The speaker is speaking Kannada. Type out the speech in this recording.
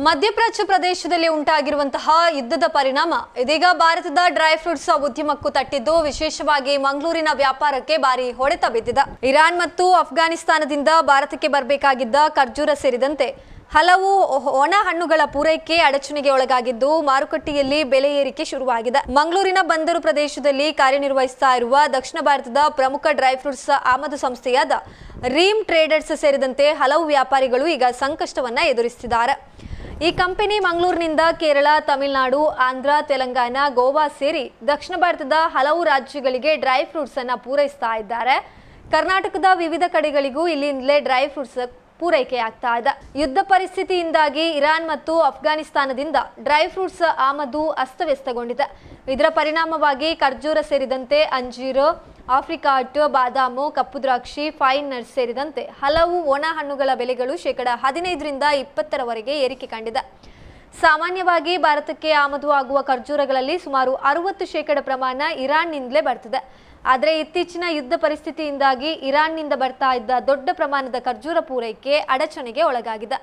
ಮಧ್ಯಪ್ರಾಚ್ಯ ಪ್ರದೇಶದಲ್ಲಿ ಉಂಟಾಗಿರುವಂತಹ ಯುದ್ಧದ ಪರಿಣಾಮ ಇದೀಗ ಭಾರತದ ಡ್ರೈ ಫ್ರೂಟ್ಸ್ ಉದ್ಯಮಕ್ಕೂ ತಟ್ಟಿದ್ದು ವಿಶೇಷವಾಗಿ ಮಂಗಳೂರಿನ ವ್ಯಾಪಾರಕ್ಕೆ ಭಾರಿ ಹೊಡೆತ ಬಿದ್ದಿದೆ. ಇರಾನ್ ಮತ್ತು ಅಫ್ಘಾನಿಸ್ತಾನದಿಂದ ಭಾರತಕ್ಕೆ ಬರಬೇಕಾಗಿದ್ದ ಖರ್ಜೂರ ಸೇರಿದಂತೆ ಹಲವು ಒಣ ಹಣ್ಣುಗಳ ಪೂರೈಕೆ ಅಡಚಣೆಗೆ ಒಳಗಾಗಿದ್ದು ಮಾರುಕಟ್ಟೆಯಲ್ಲಿ ಬೆಲೆ ಏರಿಕೆ ಶುರುವಾಗಿದೆ. ಮಂಗಳೂರಿನ ಬಂದರು ಪ್ರದೇಶದಲ್ಲಿ ಕಾರ್ಯನಿರ್ವಹಿಸ್ತಾ ಇರುವ ದಕ್ಷಿಣ ಭಾರತದ ಪ್ರಮುಖ ಡ್ರೈ ಫ್ರೂಟ್ಸ್ ಆಮದು ಸಂಸ್ಥೆಯಾದ ರೀಮ್ ಟ್ರೇಡರ್ಸ್ ಸೇರಿದಂತೆ ಹಲವು ವ್ಯಾಪಾರಿಗಳು ಈಗ ಸಂಕಷ್ಟವನ್ನ ಎದುರಿಸುತ್ತಿದ್ದಾರೆ. ಈ ಕಂಪನಿ ಮಂಗಳೂರಿನಿಂದ ಕೇರಳ, ತಮಿಳುನಾಡು, ಆಂಧ್ರ, ತೆಲಂಗಾಣ, ಗೋವಾ ಸೇರಿ ದಕ್ಷಿಣ ಭಾರತದ ಹಲವು ರಾಜ್ಯಗಳಿಗೆ ಡ್ರೈ ಫ್ರೂಟ್ಸ್ ಅನ್ನು ಪೂರೈಸ್ತಾ ಇದ್ದಾರೆ. ಕರ್ನಾಟಕದ ವಿವಿಧ ಕಡೆಗಳಿಗೂ ಇಲ್ಲಿಂದಲೇ ಡ್ರೈ ಫ್ರೂಟ್ಸ್ ಪೂರೈಕೆಯಾಗ್ತಾ ಇದೆ. ಯುದ್ಧ ಪರಿಸ್ಥಿತಿಯಿಂದಾಗಿ ಇರಾನ್ ಮತ್ತು ಅಫ್ಘಾನಿಸ್ತಾನದಿಂದ ಡ್ರೈ ಫ್ರೂಟ್ಸ್ ಆಮದು ಅಸ್ತವ್ಯಸ್ತಗೊಂಡಿದೆ. ಇದರ ಪರಿಣಾಮವಾಗಿ ಖರ್ಜೂರ ಸೇರಿದಂತೆ ಅಂಜೀರು, ಆಫ್ರಿಕಾಟ್, ಬಾದಾಮು, ಕಪ್ಪು ದ್ರಾಕ್ಷಿ, ಫೈನ್ ನಟ್ಸ್ ಸೇರಿದಂತೆ ಹಲವು ಒಣ ಹಣ್ಣುಗಳ ಬೆಲೆಗಳು 15% 20% ಏರಿಕೆ ಕಂಡಿದೆ. ಸಾಮಾನ್ಯವಾಗಿ ಭಾರತಕ್ಕೆ ಆಮದು ಆಗುವ ಖರ್ಜೂರಗಳಲ್ಲಿ ಸುಮಾರು 60% ಪ್ರಮಾಣ ಇರಾನ್ನಿಂದಲೇ ಬರ್ತದೆ. ಆದರೆ ಇತ್ತೀಚಿನ ಯುದ್ಧ ಪರಿಸ್ಥಿತಿಯಿಂದಾಗಿ ಇರಾನ್ನಿಂದ ಬರ್ತಾ ಇದ್ದ ದೊಡ್ಡ ಪ್ರಮಾಣದ ಖರ್ಜೂರ ಪೂರೈಕೆ ಅಡಚಣೆಗೆ ಒಳಗಾಗಿದೆ.